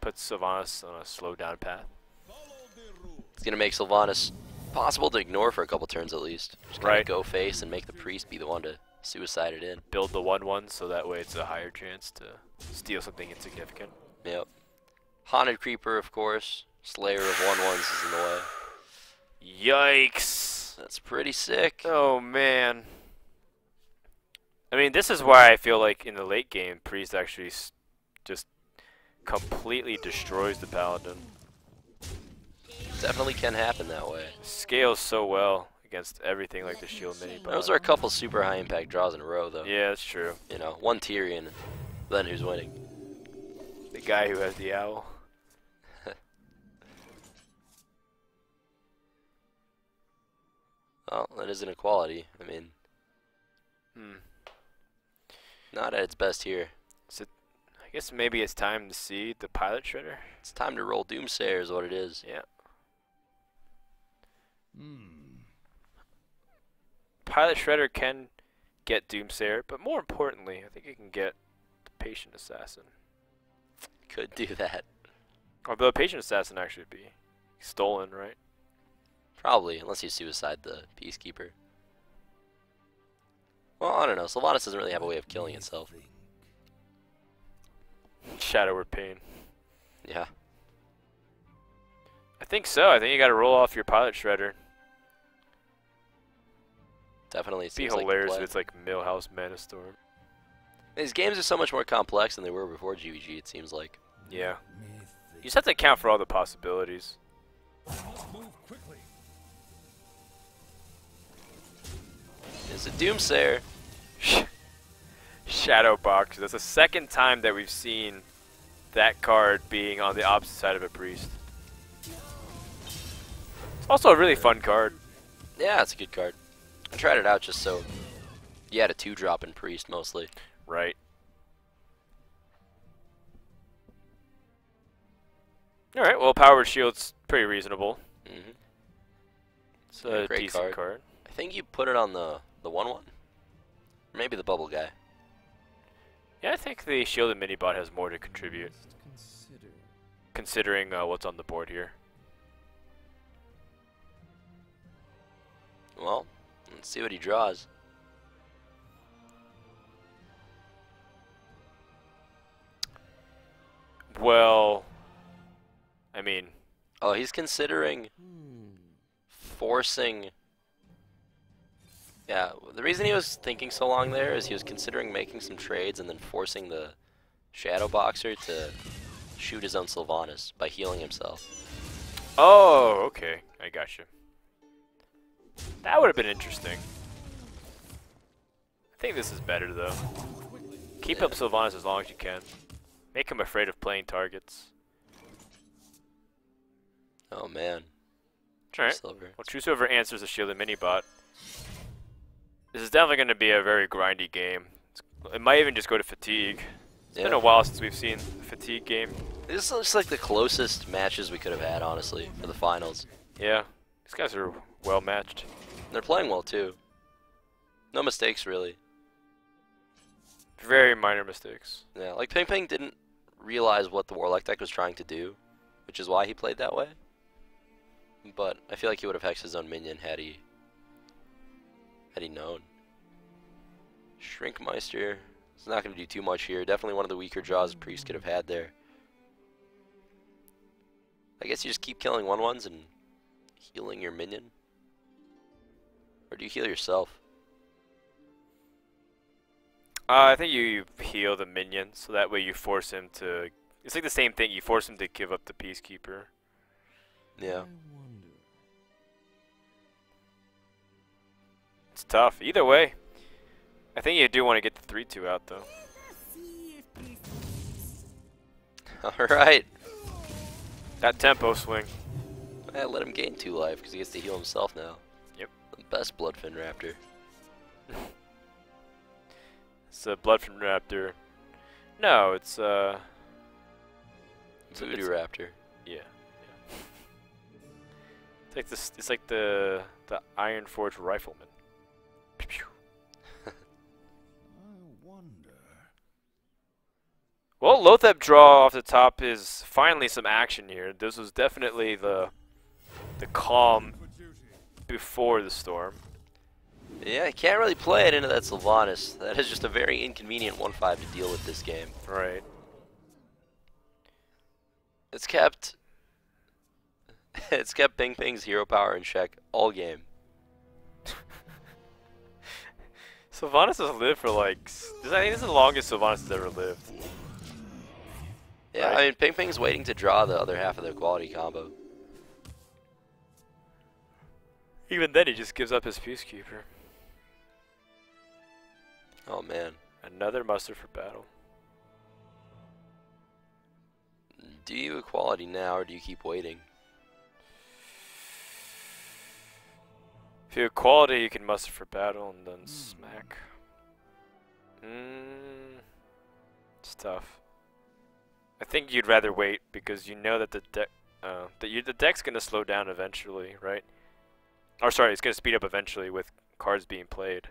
puts Sylvanas on a slow down path. It's going to make Sylvanas possible to ignore for a couple turns at least. Just kind Right. of go face and make the Priest be the one to suicide it in. Build the 1/1 so that way it's a higher chance to steal something insignificant. Yep. Haunted Creeper, of course. Slayer of 1/1s is in the way. Yikes! That's pretty sick. Oh man. I mean, this is why I feel like in the late game, Priest actually just completely destroys the Paladin. Definitely can happen that way. Scales so well against everything like the shield mini. Those are a couple super high impact draws in a row, though. Yeah, that's true. You know, one Tyrion, then who's winning? The guy who has the owl. Well, that is an equality. I mean, not at its best here. I guess maybe it's time to see the Pilot Shredder. It's time to roll Doomsayer is what it is. Yeah. Pilot Shredder can get Doomsayer, but more importantly, I think it can get the Patient Assassin. Could do that. Although the Patient Assassin actually be stolen, right? Probably, unless you suicide the Peacekeeper. Well, I don't know. Sylvanas doesn't really have a way of killing itself. Shadow or Pain. Yeah. I think so. I think you got to roll off your Pilot Shredder. Definitely It'd be seems like the hilarious play. if it's like Millhouse Mana Storm. These games are so much more complex than they were before GVG, it seems like. Yeah. You just have to account for all the possibilities. It's a Doomsayer. Shadow Box. That's the second time that we've seen that card being on the opposite side of a Priest. It's also a really fun card. Yeah, it's a good card. I tried it out just so you had a 2-drop in Priest mostly. Right. Alright, well, Powered Shield's pretty reasonable. Mm-hmm. It's Yeah, a great decent card. I think you put it on the 1/1. Maybe the bubble guy. Yeah, I think the Shielded Minibot has more to contribute. Considering what's on the board here. Well, let's see what he draws. Well, I mean, Oh, he's considering forcing... Yeah, the reason he was thinking so long there is he was considering making some trades and then forcing the Shadow Boxer to shoot his own Sylvanas by healing himself. oh, okay, I got you. That would have been interesting. I think this is better though. Keep up Sylvanas as long as you can. Make him afraid of playing targets. Oh man. Alright. Silver. Well, True Silver answers the Shielded Minibot. This is definitely going to be a very grindy game. It might even just go to fatigue. It's been a while since we've seen a fatigue game. This looks like the closest matches we could have had, honestly, for the finals. Yeah, these guys are well matched. They're playing well too. No mistakes really. Very minor mistakes. Yeah, like Ping didn't realize what the Warlock deck was trying to do, which is why he played that way. But I feel like he would have hexed his own minion had he known. Shrinkmeister is not going to do too much here. Definitely one of the weaker draws Priest could have had there. I guess you just keep killing 1/1s and healing your minion. Or do you heal yourself? I think you heal the minion, so that way you force him to... It's like the same thing, you force him to give up the Peacekeeper. Yeah. It's tough. Either way, I think you do want to get the 3-2 out, though. Alright. That tempo swing. I let him gain 2 life because he gets to heal himself now. Yep. The best Bloodfin Raptor. It's a Bloodfin Raptor. No, it's Voodoo Raptor. Yeah. It's like this. It's like the Iron Forge Rifleman. Pew, pew. I wonder. Well, Lothep draw off the top is finally some action here. This was definitely the calm before the storm. Yeah, you can't really play it into that Sylvanas. That is just a very inconvenient 1/5 to deal with this game. Right. It's kept PinpingHo's hero power in check all game. Sylvanas has lived for like... I think this is the longest Sylvanas has ever lived. Yeah, Right. I mean, PinpingHo's waiting to draw the other half of their quality combo. Even then, he just gives up his Peacekeeper. Oh man. Another muster for battle. Do you equality now, or do you keep waiting? If you have quality, you can muster for battle and then smack. It's tough. I think you'd rather wait because you know that the deck, the deck's gonna slow down eventually, right? Or sorry, it's gonna speed up eventually with cards being played.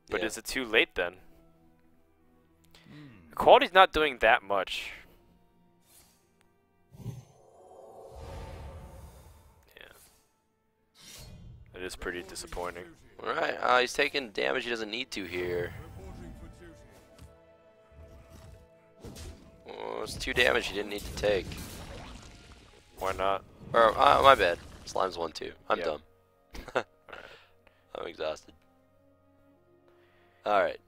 But Yeah. is it too late then? Quality's not doing that much. Yeah. It is pretty disappointing. Alright, he's taking damage he doesn't need to here. Oh, it's 2 damage he didn't need to take. Why not? Or, my bad. Slime's 1/2. I'm Yep. dumb. I'm exhausted. Alright.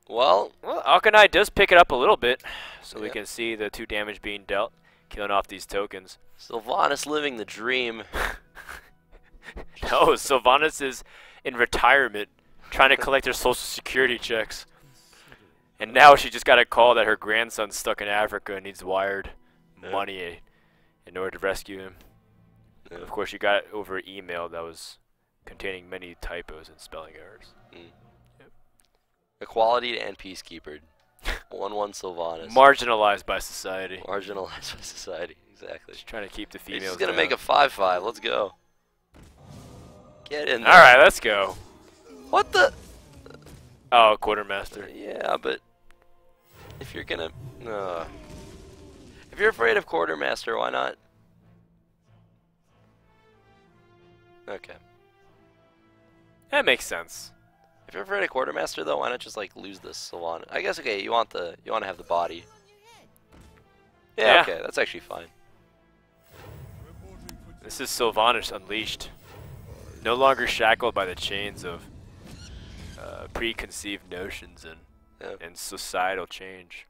Well, Alkanai does pick it up a little bit, so we Yep. can see the 2 damage being dealt, killing off these tokens. Sylvanas living the dream. No, Sylvanas is in retirement, trying to collect her social security checks. And now she just got a call that her grandson's stuck in Africa and needs wired money in order to rescue him. Yeah. Of course, she got it over email that was containing many typos and spelling errors. Equality and Peacekeeper. 1/1 Sylvanas. Marginalized by society. Marginalized by society. Exactly. Just trying to keep the females He's gonna down. make a 5/5. Let's go. Get in there. Alright, let's go. What the? Oh, Quartermaster. Yeah, but if you're gonna, if you're afraid of Quartermaster, why not? Okay. That makes sense. If you're afraid of Quartermaster, though, why not just like lose this Sylvanas? I guess okay. You want to have the body. Yeah, Yeah. okay, that's actually fine. This is Sylvanas Unleashed. No longer shackled by the chains of preconceived notions and societal change.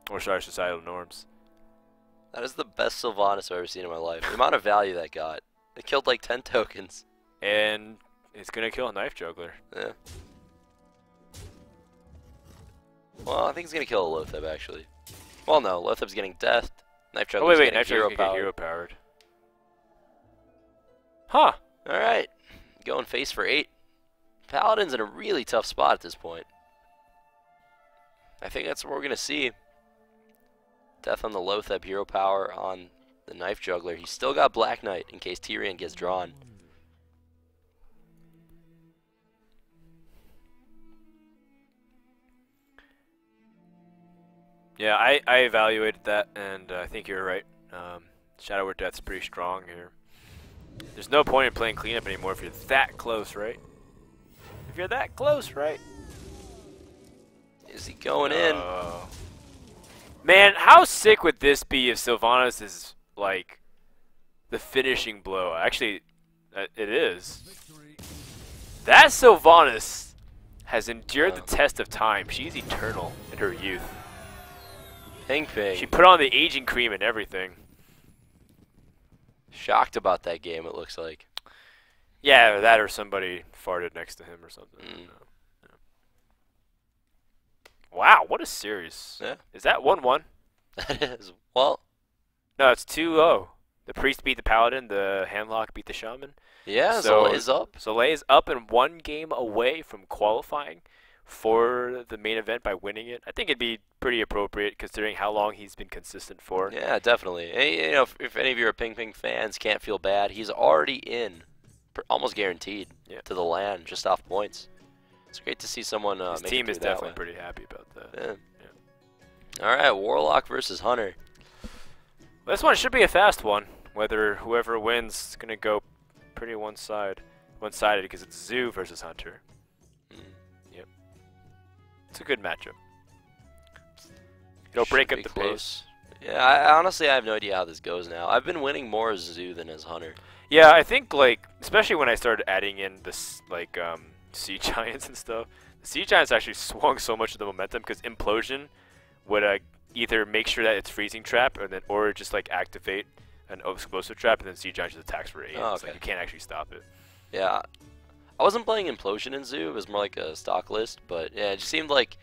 Or sorry, societal norms. That is the best Sylvanas I've ever seen in my life. The amount of value that got. It killed like 10 tokens. And it's gonna kill a Knife Juggler. Yeah. Well, I think it's gonna kill a Lotheb actually. Well, no, Lotheb's getting death. Knife Oh Juggler's wait, getting Knife hero Juggler's gonna get power. hero powered. Huh. Alright. Going face for 8. Paladin's in a really tough spot at this point. I think that's what we're gonna see. Death on the Lotheb, hero power on the Knife Juggler. He's still got Black Knight in case Tyrion gets drawn. Yeah, I evaluated that, and I think you're right. Shadow Word Death's pretty strong here. There's no point in playing cleanup anymore if you're that close, right? If you're that close, right? Is he going in? Man, how sick would this be if Sylvanas is, like, the finishing blow? Actually, it is. That Sylvanas has endured the test of time. She's eternal in her youth. Ping Ping. She put on the aging cream and everything. Shocked about that game, it looks like. Yeah, that or somebody farted next to him or something. Mm. Yeah. Wow, what a series. Yeah. Is that 1-1? That is. Well, No, it's 2-0. The priest beat the paladin, the handlock beat the shaman. yeah, So- Zalae is up. Zalae is up and 1 game away from qualifying for the main event by winning it. I think it'd be pretty appropriate considering how long he's been consistent for. Yeah, definitely. Hey, you know, if any of you are Ping Ping fans, can't feel bad. He's already in, almost guaranteed, Yeah. to the land just off points. It's great to see someone His make team it is through that definitely way. pretty happy about that. Yeah. All right, Warlock versus Hunter. This one should be a fast one. Whether whoever wins is gonna go pretty one-sided because it's Zoo versus Hunter. Mm. It's a good matchup. It'll break Should up be the close. pace. Yeah, I honestly I have no idea how this goes now. I've been winning more as Zoo than as Hunter. Yeah, I think like especially when I started adding in this like Sea Giants and stuff. The Sea Giants actually swung so much of the momentum because Implosion would either make sure that it's freezing trap or just like activate an explosive trap and then Sea Giant just attacks for 8. Oh, It's like okay. you can't actually stop it. Yeah, I wasn't playing Implosion in Zoo. It was more like a stock list. But yeah, it just seemed like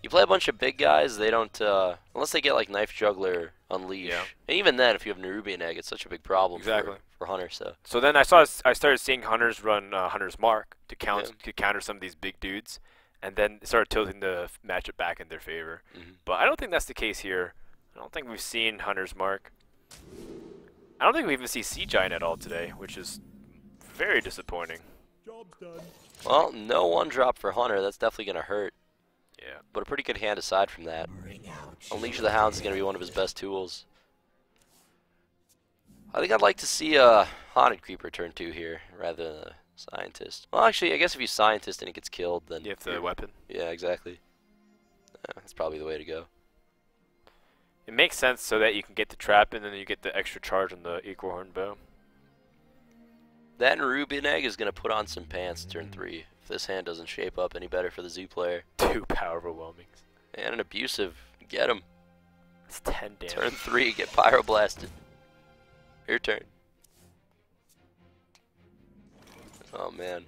you play a bunch of big guys. They don't unless they get like Knife Juggler, Unleash. Yeah. And even then, if you have Nerubian Egg, it's such a big problem Exactly. for Hunter. So So then I started seeing hunters run Hunter's Mark to counter some of these big dudes, and then it started tilting the matchup back in their favor. Mhm. But I don't think that's the case here. I don't think we've seen Hunter's Mark. I don't think we even see Sea Giant at all today, which is very disappointing. well, no 1-drop for Hunter. That's definitely gonna hurt. Yeah. But a pretty good hand aside from that. Unleash the Hounds is gonna be one of his best tools. I think I'd like to see a Haunted Creeper turn 2 here rather than a Scientist. Well, actually, I guess if he's Scientist and he gets killed, then You have the weapon. yeah, exactly. That's probably the way to go. It makes sense so that you can get the trap and then you get the extra charge on the Equal Horn Bow. That and Rubian Egg is going to put on some pants turn 3 if this hand doesn't shape up any better for the Zoo player. 2 power overwhelmings. And an Abusive. Get him. It's 10 damage. Turn 3, get Pyroblasted. Your turn. Oh, man.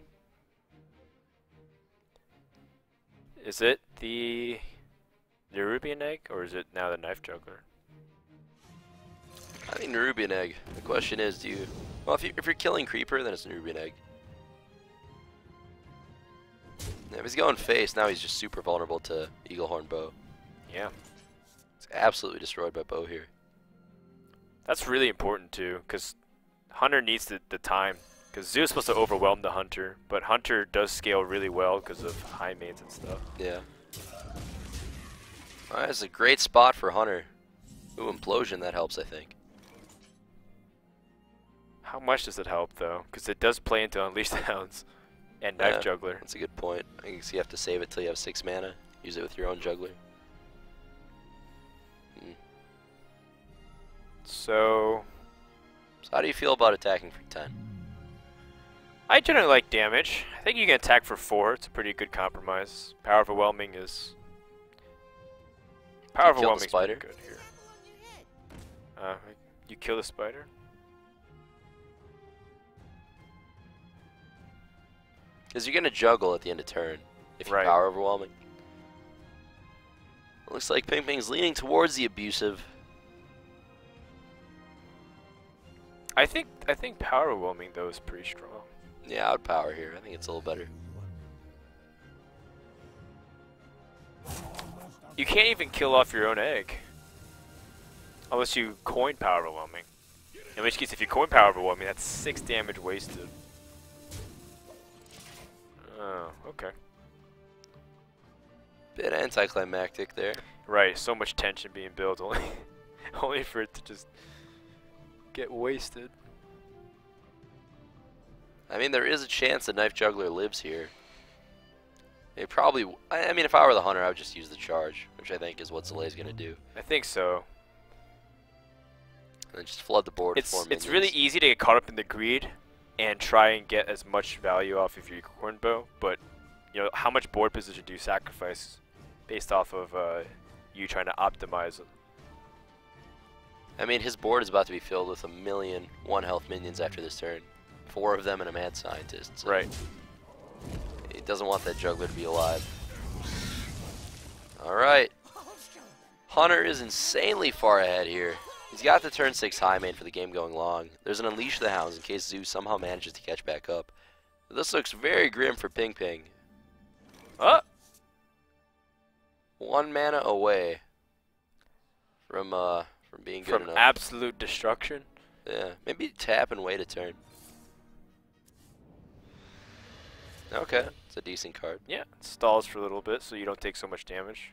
Is it the Nerubian Egg or is it now the Knife Juggler? I think Nerubian Egg. The question is, do you... Well, if you're killing Creeper, then it's Nerubian Egg. Yeah, if he's going face, now he's just super vulnerable to Eaglehorn Bow. Yeah. He's absolutely destroyed by Bow here. That's really important too, because Hunter needs the time. Because Zoo is supposed to overwhelm the Hunter, but Hunter does scale really well because of high mains and stuff. Yeah. Alright, it's a great spot for Hunter. Ooh, Implosion, that helps, I think. How much does it help though? Because it does play into Unleash the Hounds and Knife Yeah. Juggler. That's a good point. I guess you have to save it till you have 6 mana. Use it with your own juggler. So So how do you feel about attacking for 10? I generally like damage. I think you can attack for 4. It's a pretty good compromise. Power overwhelming is kill the overwhelming is spider? pretty good here. You kill the spider? Because you're going to juggle at the end of turn if you Right. power overwhelming. It looks like Ping Ping's leaning towards the Abusive. I think power overwhelming though is pretty strong. Yeah, I would power here. I think it's a little better. You can't even kill off your own egg. Unless you coin power overwhelming. In which case if you coin power overwhelming, that's 6 damage wasted. Oh, okay. Bit anticlimactic there. Right, so much tension being built, only only for it to just get wasted. I mean, there is a chance the Knife Juggler lives here. It probably. I mean, if I were the hunter, I would just use the charge, which I think is what Zalae's gonna do, I think so. and then just flood the board with 4 It's minions. really easy to get caught up in the greed and try and get as much value off of your corn bow, but you know how much board position do you sacrifice based off of you trying to optimize it? I mean, his board is about to be filled with 1,000,000 1-health minions after this turn. 4 of them and a mad scientist. So Right. he doesn't want that juggler to be alive. Alright. Hunter is insanely far ahead here. He's got the turn 6 high main for the game going long. There's an Unleash the Hounds in case Zoo somehow manages to catch back up. This looks very grim for Ping Ping. Oh! 1 mana away from being good From enough. absolute destruction. Yeah, maybe tap and wait a turn. Okay, it's a decent card. Yeah, it stalls for a little bit so you don't take so much damage.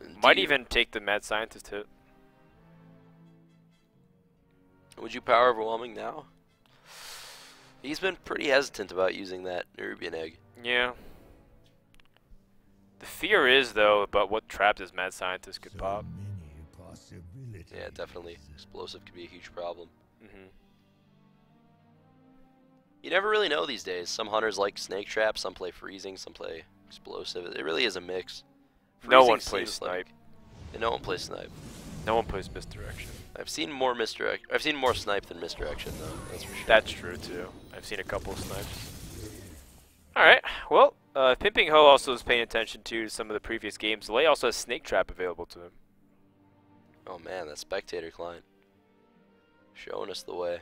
And Might do you- even take the Mad Scientist hit. Would you power overwhelming now? He's been pretty hesitant about using that Nerubian egg. Yeah. The fear is, though, about what traps his Mad Scientist could pop. Yeah, definitely. Explosive could be a huge problem. Hmm. You never really know these days. Some hunters like snake trap, some play freezing, some play explosive. It really is a mix. No Freezing one plays seems like- snipe. and no one plays snipe. No one plays misdirection. I've seen more snipe than misdirection though. That's for sure. That's true, too. I've seen a couple of snipes. Alright, well, PinpingHo also is paying attention to some of the previous games. Zalae also has Snake Trap available to him. Oh man, that spectator client showing us the way.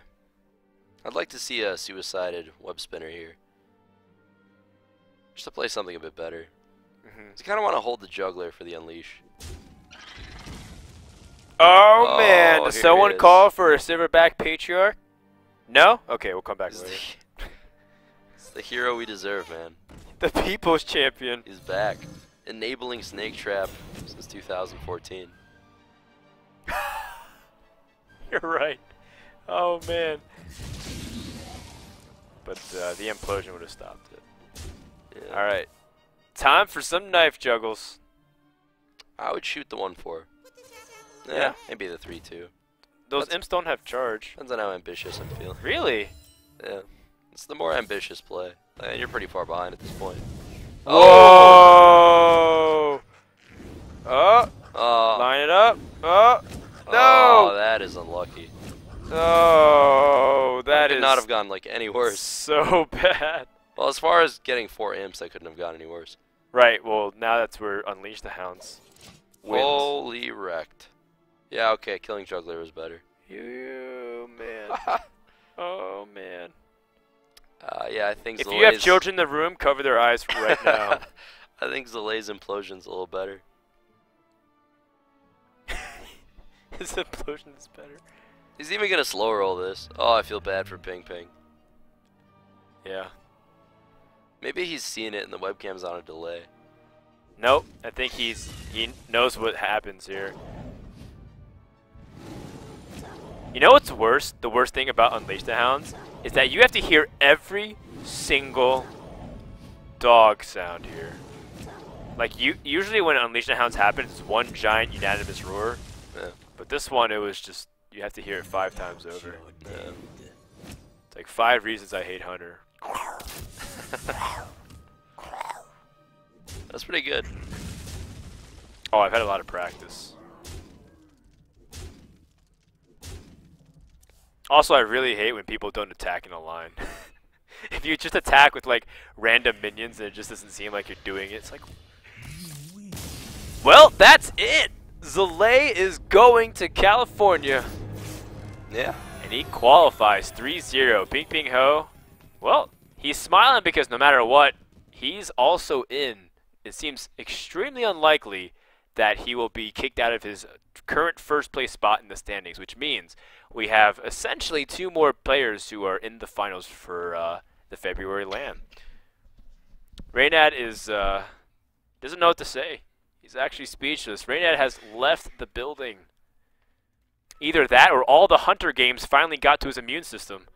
I'd like to see a suicided web spinner here, just to play something a bit better. Hmm. I kind of want to hold the juggler for the unleash. Oh, Oh, man, does here someone it is. call for a Silverback Patriarch? No? Okay, we'll come back He's later. it's the hero we deserve, man. The People's Champion. He's back, enabling snake trap since 2014. You're right. Oh, man. But the implosion would have stopped it. Yeah. Alright. Time for some knife juggles. I would shoot the 1/4. Yeah. Maybe the 3/2. Those That's- imps don't have charge. Depends on how ambitious I'm feeling. Really? Yeah, it's the more ambitious play. And you're pretty far behind at this point. Whoa! Oh! Oh, Line it up. Oh! oh, No! that is unlucky. Oh, that Could is not have gone like any worse. so bad. Well, as far as getting 4 imps, I couldn't have gone any worse. Right, well, now that's where Unleash the Hounds wins. Holy wrecked. Yeah, okay, killing juggler was better. You, man. Oh, man. Yeah, I think If you have Zalae's- children in the room, cover their eyes right now. I think Zalae's implosion's a little better. His implosion is better. He's even gonna slow roll this. Oh, I feel bad for Ping Ping. Yeah. Maybe he's seen it and the webcam's on a delay. Nope. I think he knows what happens here. You know what's worse? The worst thing about Unleash the Hounds is that you have to hear every single dog sound here. Like usually when Unleash the Hounds happens, it's one giant unanimous roar. Yeah. But this one, it was just you have to hear it 5 times over. Yeah. It's like 5 reasons I hate Hunter. That's pretty good. Oh, I've had a lot of practice. Also, I really hate when people don't attack in a line. If you just attack with like random minions and it just doesn't seem like you're doing it, it's like... Well, that's it! Zalae is going to California. Yeah. And he qualifies 3-0. PinpingHo, well, he's smiling because no matter what, he's also in. It seems extremely unlikely that he will be kicked out of his current first place spot in the standings, which means we have essentially 2 more players who are in the finals for the February LAN. Reynad is doesn't know what to say. He's actually speechless. Raynad has left the building. Either that or all the Hunter games finally got to his immune system.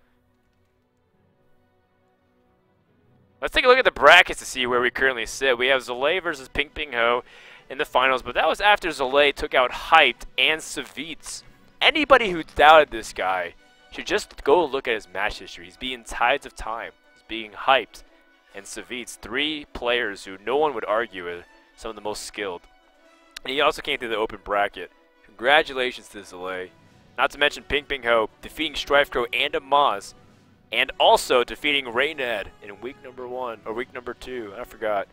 Let's take a look at the brackets to see where we currently sit. We have Zalae versus PinpingHo in the finals, but that was after Zalae took out Hyped and Savitz. Anybody who doubted this guy should just go look at his match history. He's beating Tides of Time. He's being Hyped and Savitz, 3 players who no one would argue are some of the most skilled. And he also came through the open bracket. Congratulations to Zalae. Not to mention PinpingHo defeating Strifecrow and Amaz, and also defeating Raynad in week number 1, or week number 2, I forgot.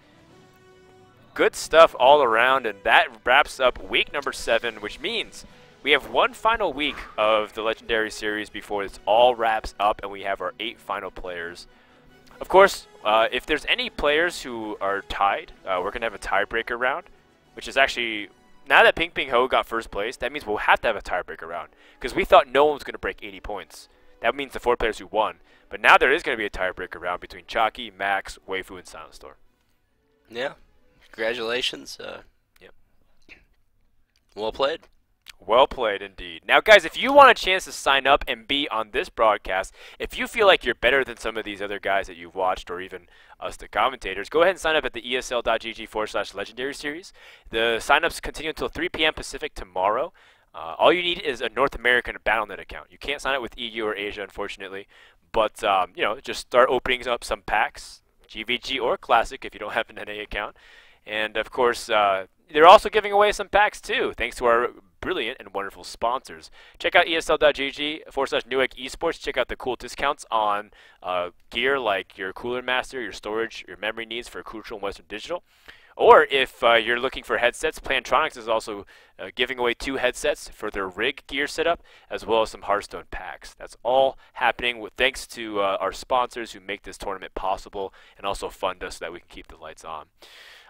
Good stuff all around, and that wraps up week number 7, which means we have one final week of the Legendary Series before this all wraps up, and we have our 8 final players. Of course, if there's any players who are tied, we're going to have a tiebreaker round, which is actually, now that PinpingHo got first place, that means we'll have to have a tiebreaker round, because we thought no one was going to break 80 points. That means the 4 players who won. But now there is going to be a tiebreaker round between Chalky, Max, Waifu, and Silent Storm. Yeah. Congratulations. Yep. Well played. Well played indeed. Now guys, if you want a chance to sign up and be on this broadcast, if you feel like you're better than some of these other guys that you've watched, or even us the commentators, go ahead and sign up at the esl.gg/legendary series. The sign-ups continue until 3 p.m. Pacific tomorrow. All you need is a North American BattleNet account. You can't sign up with EU or Asia, unfortunately. But, you know, just start opening up some packs, GVG or Classic if you don't have an NA account. And, of course, they're also giving away some packs, too, thanks to our brilliant and wonderful sponsors. Check out esl.gg/Newegg Esports. Check out the cool discounts on gear like your Cooler Master, your storage, your memory needs for Crucial and Western Digital. Or if you're looking for headsets, Plantronics is also giving away 2 headsets for their rig gear setup, as well as some Hearthstone packs. That's all happening with thanks to our sponsors who make this tournament possible and also fund us so that we can keep the lights on.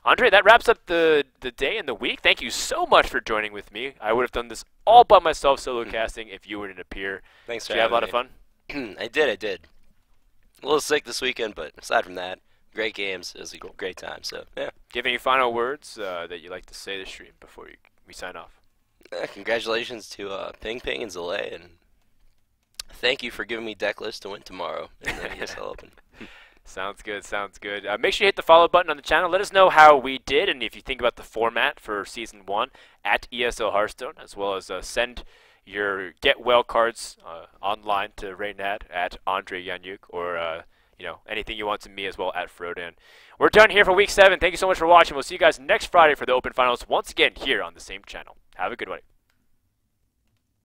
Andre, that wraps up the day and the week. Thank you so much for joining with me. I would have done this all by myself, solo casting, if you wouldn't appear. Thanks for Did you have a lot of fun? I did. A little sick this weekend, but aside from that, great games. It was a great time, so yeah. Do you have any final words that you'd like to say to stream before we sign off? Congratulations to Ping and Zalae, and thank you for giving me deck list to win tomorrow in the ESL Open. Sounds good, sounds good. Make sure you hit the follow button on the channel. Let us know how we did, and if you think about the format for Season 1 at ESL Hearthstone, as well as send your Get Well cards online to Raynad at Andre Yanyuk, or you know, anything you want to me as well at Frodan. We're done here for Week 7. Thank you so much for watching. We'll see you guys next Friday for the Open Finals once again here on the same channel. Have a good one.